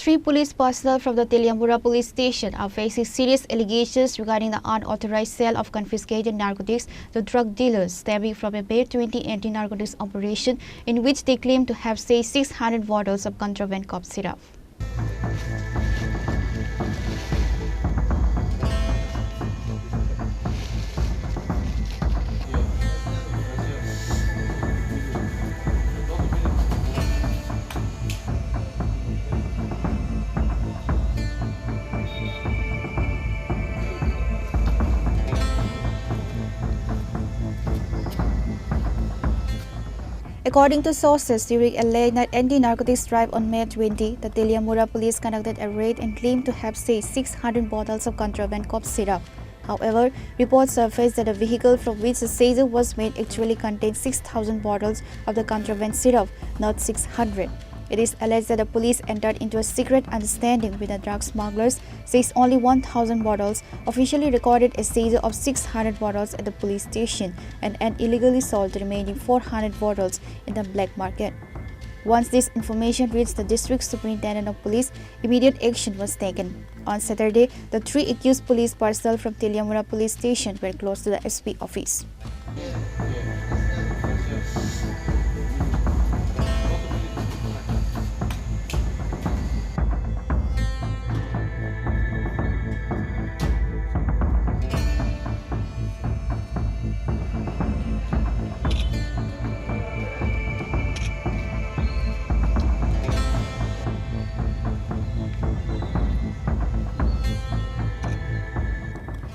Three police personnel from the Teliamura Police Station are facing serious allegations regarding the unauthorized sale of confiscated narcotics to drug dealers stemming from a May 20 anti-narcotics operation in which they claim to have seized 600 bottles of contraband cough syrup. According to sources, during a late-night anti-narcotics drive on May 20, the Teliamura police conducted a raid and claimed to have seized 600 bottles of contraband cough syrup. However, reports surfaced that the vehicle from which the seizure was made actually contained 6,000 bottles of the contraband syrup, not 600. It is alleged that the police entered into a secret understanding with the drug smugglers, seized only 1,000 bottles, officially recorded a seizure of 600 bottles at the police station, and illegally sold the remaining 400 bottles in the black market. Once this information reached the district superintendent of police, immediate action was taken. On Saturday, the three accused police personnel from Teliamura Police Station were close to the SP office.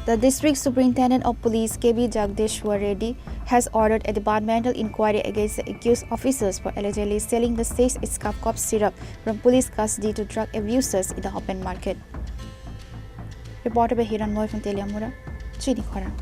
The District Superintendent of Police KB Jagdishwar Reddy has ordered a departmental inquiry against the accused officers for allegedly selling the seized cough syrup from police custody to drug abusers in the open market. Reported by Hiranmoy from Teliamura, Chini, Khorang.